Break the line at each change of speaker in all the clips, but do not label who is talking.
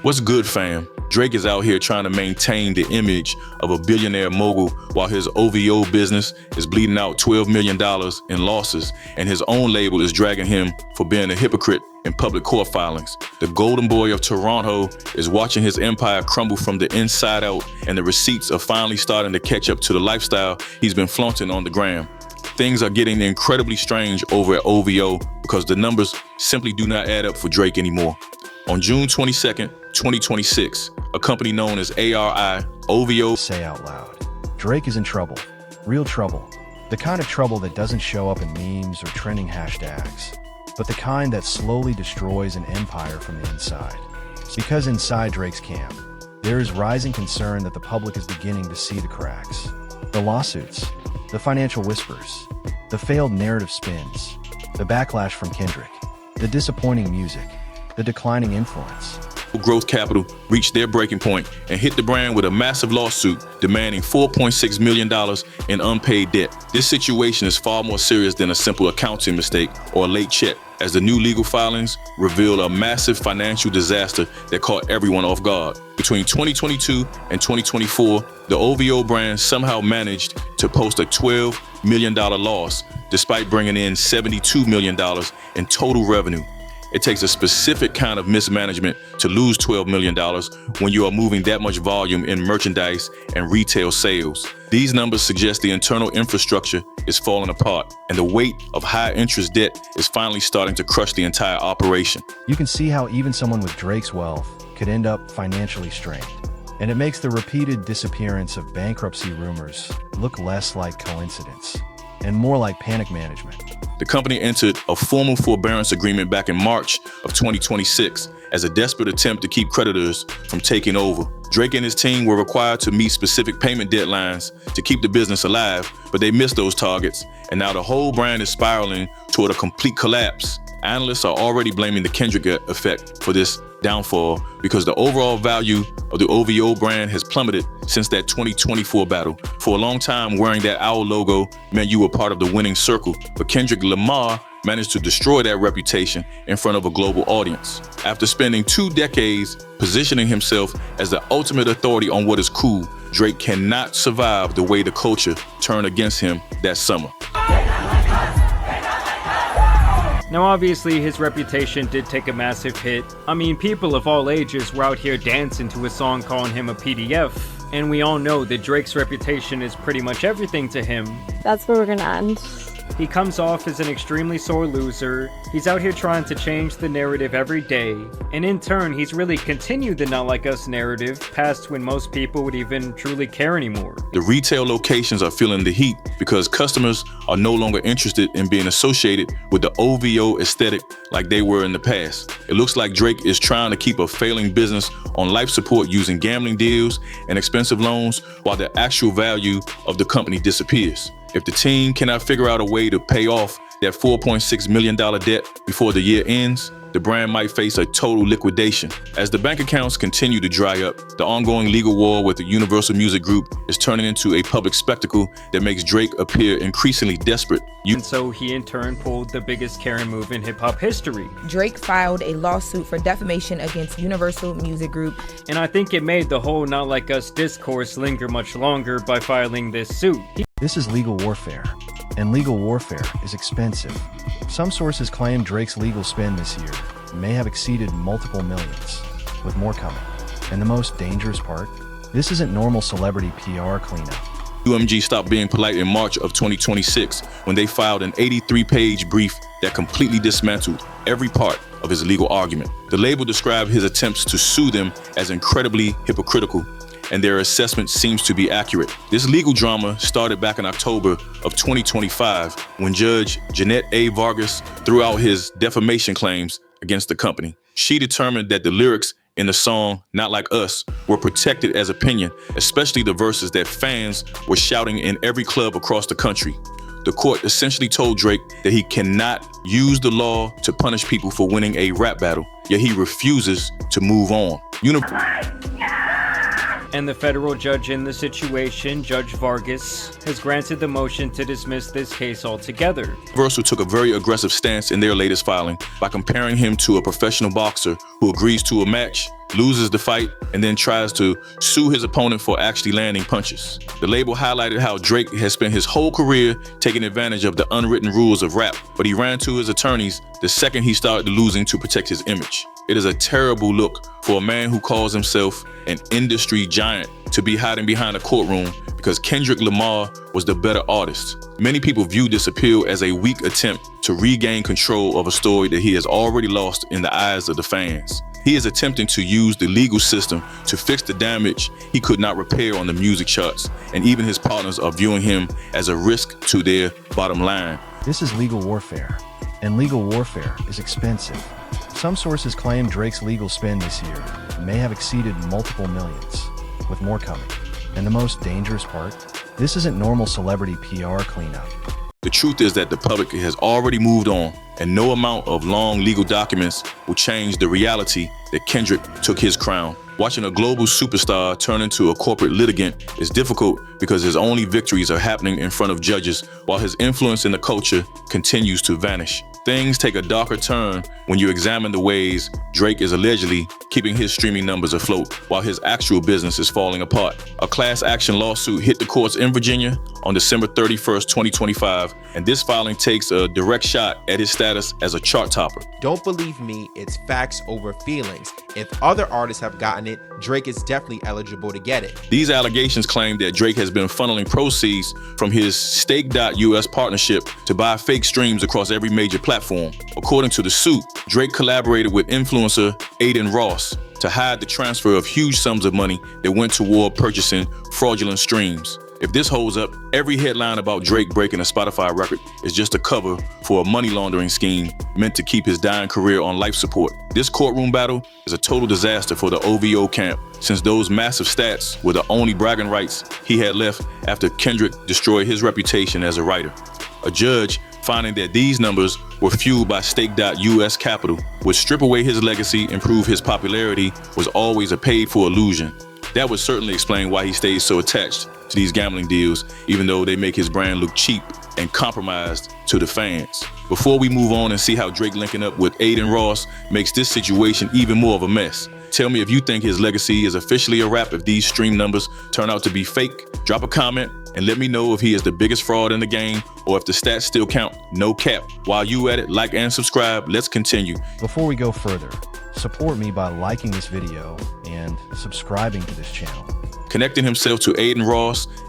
What's good, fam? Drake is out here trying to maintain the image of a billionaire mogul while his OVO business is bleeding out $12 million in losses, and his own label is dragging him for being a hypocrite in public court filings. The golden boy of Toronto is watching his empire crumble from the inside out, and the receipts are finally starting to catch up to the lifestyle he's been flaunting on the gram. Things are getting incredibly strange over at OVO because the numbers simply do not add up for Drake anymore. On June 22nd, 2026, a company known as A.R.I, OVO
say out loud, Drake is in trouble. Real trouble. The kind of trouble that doesn't show up in memes or trending hashtags, but the kind that slowly destroys an empire from the inside. Because inside Drake's camp, there is rising concern that the public is beginning to see the cracks. The lawsuits, the financial whispers, the failed narrative spins, the backlash from Kendrick, the disappointing music, the declining influence.
OVO Growth Capital reached their breaking point and hit the brand with a massive lawsuit demanding $4.6 million in unpaid debt. This situation is far more serious than a simple accounting mistake or a late check, as the new legal filings reveal a massive financial disaster that caught everyone off guard. Between 2022 and 2024, the OVO brand somehow managed to post a $12 million loss despite bringing in $72 million in total revenue. It takes a specific kind of mismanagement to lose $12 million when you are moving that much volume in merchandise and retail sales. These numbers suggest the internal infrastructure is falling apart, and the weight of high interest debt is finally starting to crush the entire operation.
You can see how even someone with Drake's wealth could end up financially strained. And it makes the repeated disappearance of bankruptcy rumors look less like coincidence and more like panic management.
The company entered a formal forbearance agreement back in March of 2026 as a desperate attempt to keep creditors from taking over. Drake and his team were required to meet specific payment deadlines to keep the business alive, but they missed those targets, and now the whole brand is spiraling toward a complete collapse. Analysts are already blaming the Kendrick effect for this downfall because the overall value of the OVO brand has plummeted since that 2024 battle. For a long time, wearing that owl logo meant you were part of the winning circle, but Kendrick Lamar managed to destroy that reputation in front of a global audience. After spending 2 decades positioning himself as the ultimate authority on what is cool, Drake cannot survive the way the culture turned against him that summer.
Now obviously his reputation did take a massive hit. I mean, people of all ages were out here dancing to a song calling him a PDF, and we all know that Drake's reputation is pretty much everything to him.
That's where we're gonna end.
He comes off as an extremely sore loser. He's out here trying to change the narrative every day, and in turn he's really continued the not like us narrative past when most people would even truly care anymore.
The retail locations are feeling the heat because customers are no longer interested in being associated with the OVO aesthetic like they were in the past. It looks like Drake is trying to keep a failing business on life support using gambling deals and expensive loans while the actual value of the company disappears. If the team cannot figure out a way to pay off that $4.6 million debt before the year ends, the brand might face a total liquidation. As the bank accounts continue to dry up, the ongoing legal war with the Universal Music Group is turning into a public spectacle that makes Drake appear increasingly desperate.
And so he in turn pulled the biggest Karen move in hip-hop history.
Drake filed a lawsuit for defamation against Universal Music Group.
And I think it made the whole not like us discourse linger much longer by filing this suit.
This is legal warfare, and legal warfare is expensive. Some sources claim Drake's legal spend this year may have exceeded multiple millions, with more coming. And the most dangerous part? This isn't normal celebrity PR cleanup.
UMG stopped being polite in March of 2026 when they filed an 83-page brief that completely dismantled every part of his legal argument. The label described his attempts to sue them as incredibly hypocritical, and their assessment seems to be accurate. This legal drama started back in October of 2025 when Judge Jeanette A. Vargas threw out his defamation claims against the company. She determined that the lyrics in the song Not Like Us were protected as opinion, especially the verses that fans were shouting in every club across the country. The court essentially told Drake that he cannot use the law to punish people for winning a rap battle, yet he refuses to move on.
And the federal judge in the situation, Judge Vargas, has granted the motion to dismiss this case altogether.
Universal took a very aggressive stance in their latest filing by comparing him to a professional boxer who agrees to a match loses the fight, and then tries to sue his opponent for actually landing punches. The label highlighted how Drake has spent his whole career taking advantage of the unwritten rules of rap, but he ran to his attorneys the second he started losing to protect his image. It is a terrible look for a man who calls himself an industry giant to be hiding behind a courtroom because Kendrick Lamar was the better artist. Many people view this appeal as a weak attempt to regain control of a story that he has already lost in the eyes of the fans. He is attempting to use the legal system to fix the damage he could not repair on the music charts, and even his partners are viewing him as a risk to their bottom line.
This is legal warfare, and legal warfare is expensive. Some sources claim Drake's legal spend this year may have exceeded multiple millions, with more coming. And the most dangerous part? This isn't normal celebrity PR cleanup.
The truth is that the public has already moved on, and no amount of long legal documents will change the reality that Kendrick took his crown. Watching a global superstar turn into a corporate litigant is difficult because his only victories are happening in front of judges while his influence in the culture continues to vanish. Things take a darker turn when you examine the ways Drake is allegedly keeping his streaming numbers afloat while his actual business is falling apart. A class action lawsuit hit the courts in Virginia on December 31st, 2025, and this filing takes a direct shot at his status as a chart topper.
Don't believe me, it's facts over feelings. If other artists have gotten it, Drake is definitely eligible to get it.
These allegations claim that Drake has been funneling proceeds from his Stake.US partnership to buy fake streams across every major platform. According to the suit, Drake collaborated with influencer Adin to hide the transfer of huge sums of money that went toward purchasing fraudulent streams. If this holds up, every headline about Drake breaking a Spotify record is just a cover for a money laundering scheme meant to keep his dying career on life support. This courtroom battle is a total disaster for the OVO camp, since those massive stats were the only bragging rights he had left after Kendrick destroyed his reputation as a writer. A judge, finding that these numbers were fueled by Stake.US capital, would strip away his legacy and prove his popularity was always a paid-for illusion. That would certainly explain why he stays so attached to these gambling deals, even though they make his brand look cheap and compromised to the fans. Before we move on and see how Drake linking up with Adin makes this situation even more of a mess, tell me if you think his legacy is officially a wrap if these stream numbers turn out to be fake. Drop a comment and let me know if he is the biggest fraud in the game or if the stats still count, no cap. While you at it, like and subscribe. Let's continue.
Before we go further, support me by liking this video and subscribing to this channel.
Connecting himself to Adin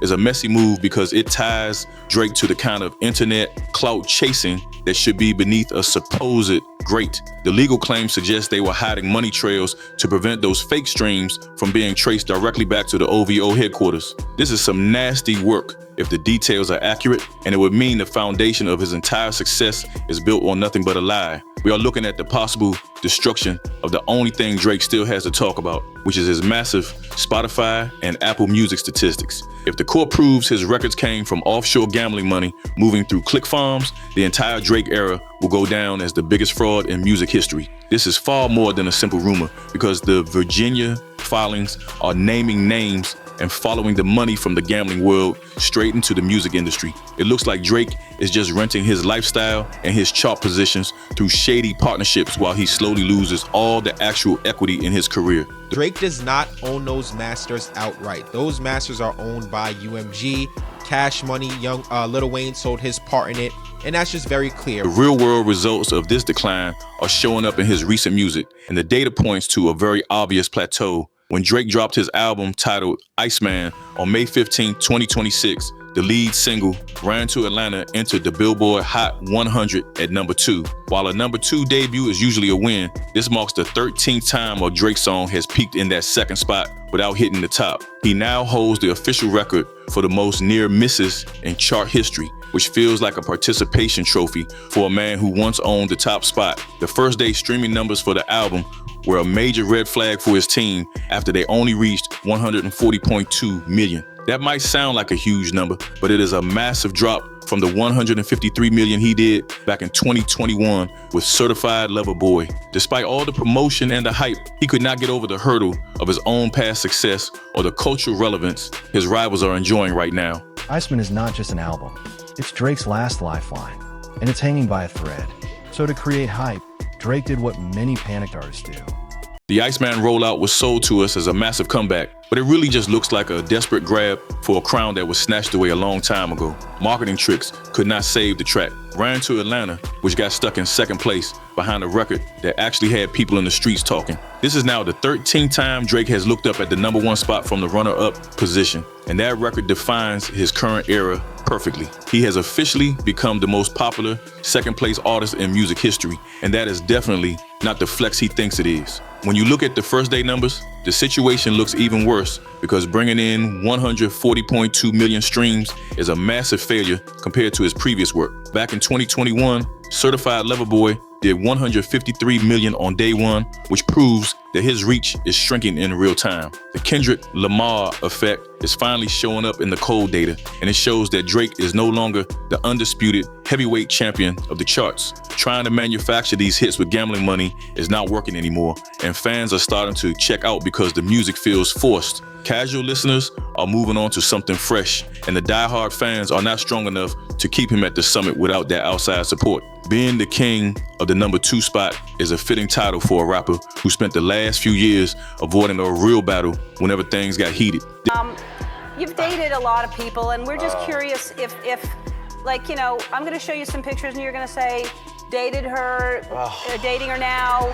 is a messy move because it ties Drake to the kind of internet clout chasing that should be beneath a supposed great. The legal claims suggest they were hiding money trails to prevent those fake streams from being traced directly back to the OVO headquarters. This is some nasty work if the details are accurate, and it would mean the foundation of his entire success is built on nothing but a lie. We are looking at the possible destruction of the only thing Drake still has to talk about, which is his massive Spotify and Apple Music statistics. If the court proves his records came from offshore gambling money moving through click farms, the entire Drake era will go down as the biggest fraud in music history. This is far more than a simple rumor because the Virginia filings are naming names and following the money from the gambling world straight into the music industry. It looks like Drake is just renting his lifestyle and his chart positions through shady partnerships while he slowly loses all the actual equity in his career.
Drake does not own those masters outright. Those masters are owned by UMG, Cash Money. Lil Wayne sold his part in it, and that's just very clear.
The real world results of this decline are showing up in his recent music, and the data points to a very obvious plateau. When Drake dropped his album titled Iceman on May 15, 2026, the lead single, Ran to Atlanta, entered the Billboard Hot 100 at number 2. While a number 2 debut is usually a win, this marks the 13th time a Drake song has peaked in that second spot without hitting the top. He now holds the official record for the most near misses in chart history, which feels like a participation trophy for a man who once owned the top spot. The first day streaming numbers for the album were a major red flag for his team after they only reached 140.2 million. That might sound like a huge number, but it is a massive drop from the 153 million he did back in 2021 with Certified Lover Boy. Despite all the promotion and the hype, he could not get over the hurdle of his own past success or the cultural relevance his rivals are enjoying right now.
Iceman is not just an album. It's Drake's last lifeline, and it's hanging by a thread. So to create hype, Drake did what many panicked artists do.
The Iceman rollout was sold to us as a massive comeback, but it really just looks like a desperate grab for a crown that was snatched away a long time ago. Marketing tricks could not save the track. Ran to Atlanta, which got stuck in second place behind a record that actually had people in the streets talking. This is now the 13th time Drake has looked up at the #1 spot from the runner-up position, and that record defines his current era perfectly. He has officially become the most popular second-place artist in music history, and that is definitely not the flex he thinks it is. When you look at the first day numbers, the situation looks even worse because bringing in 140.2 million streams is a massive failure compared to his previous work. Back in 2021, Certified Lover Boy did 153 million on day one, which proves that his reach is shrinking in real time. The Kendrick Lamar effect is finally showing up in the cold data, and it shows that Drake is no longer the undisputed heavyweight champion of the charts. Trying to manufacture these hits with gambling money is not working anymore, and fans are starting to check out because the music feels forced. Casual listeners are moving on to something fresh, and the diehard fans are not strong enough to keep him at the summit without that outside support. Being the king of the #2 spot is a fitting title for a rapper who spent the last few years avoiding a real battle whenever things got heated.
You've dated a lot of people, and we're just curious if like, you know, I'm gonna show you some pictures and you're gonna say, dated her, dating her now,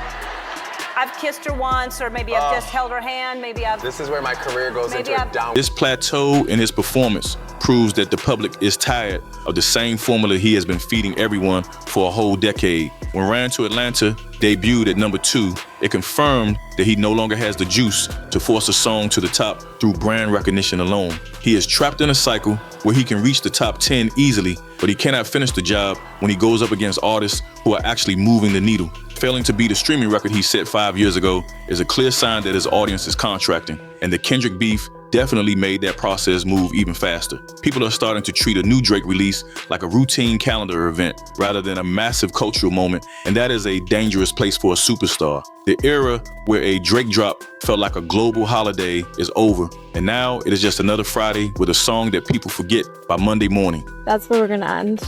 I've kissed her once, or maybe I've just held her hand, maybe I've...
This is where my career goes into a down.
This plateau in his performance proves that the public is tired of the same formula he has been feeding everyone for a whole decade. When Ran to Atlanta debuted at #2, it confirmed that he no longer has the juice to force a song to the top through brand recognition alone. He is trapped in a cycle where he can reach the top 10 easily, but he cannot finish the job when he goes up against artists who are actually moving the needle. Failing to beat a streaming record he set 5 years ago is a clear sign that his audience is contracting, and the Kendrick beef definitely made that process move even faster. People are starting to treat a new Drake release like a routine calendar event rather than a massive cultural moment, and that is a dangerous place for a superstar. The era where a Drake drop felt like a global holiday is over, and now it is just another Friday with a song that people forget by Monday morning.
That's where we're gonna end.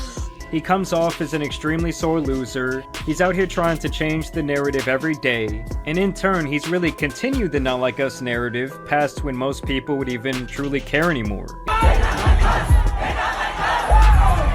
He comes off as an extremely sore loser. He's out here trying to change the narrative every day, and in turn, he's really continued the Not Like Us narrative past when most people would even truly care anymore.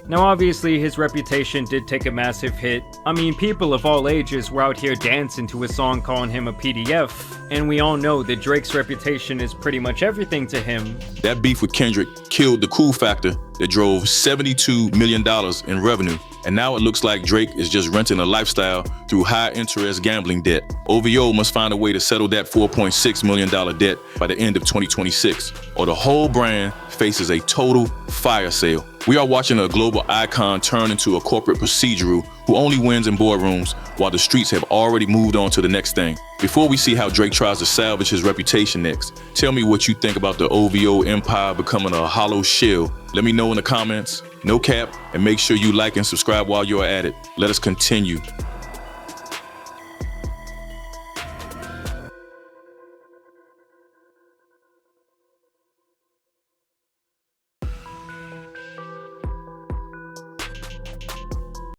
Now obviously his reputation did take a massive hit. I mean, people of all ages were out here dancing to a song calling him a PDF, and we all know that Drake's reputation is pretty much everything to him.
That beef with Kendrick killed the cool factor that drove $72 million in revenue, and now it looks like Drake is just renting a lifestyle through high-interest gambling debt. OVO must find a way to settle that $4.6 million debt by the end of 2026, or the whole brand faces a total fire sale. We are watching a global icon turn into a corporate procedural who only wins in boardrooms while the streets have already moved on to the next thing. Before we see how Drake tries to salvage his reputation next, tell me what you think about the OVO Empire becoming a hollow shell. Let me know in the comments. No cap, and make sure you like and subscribe while you're at it. Let us continue.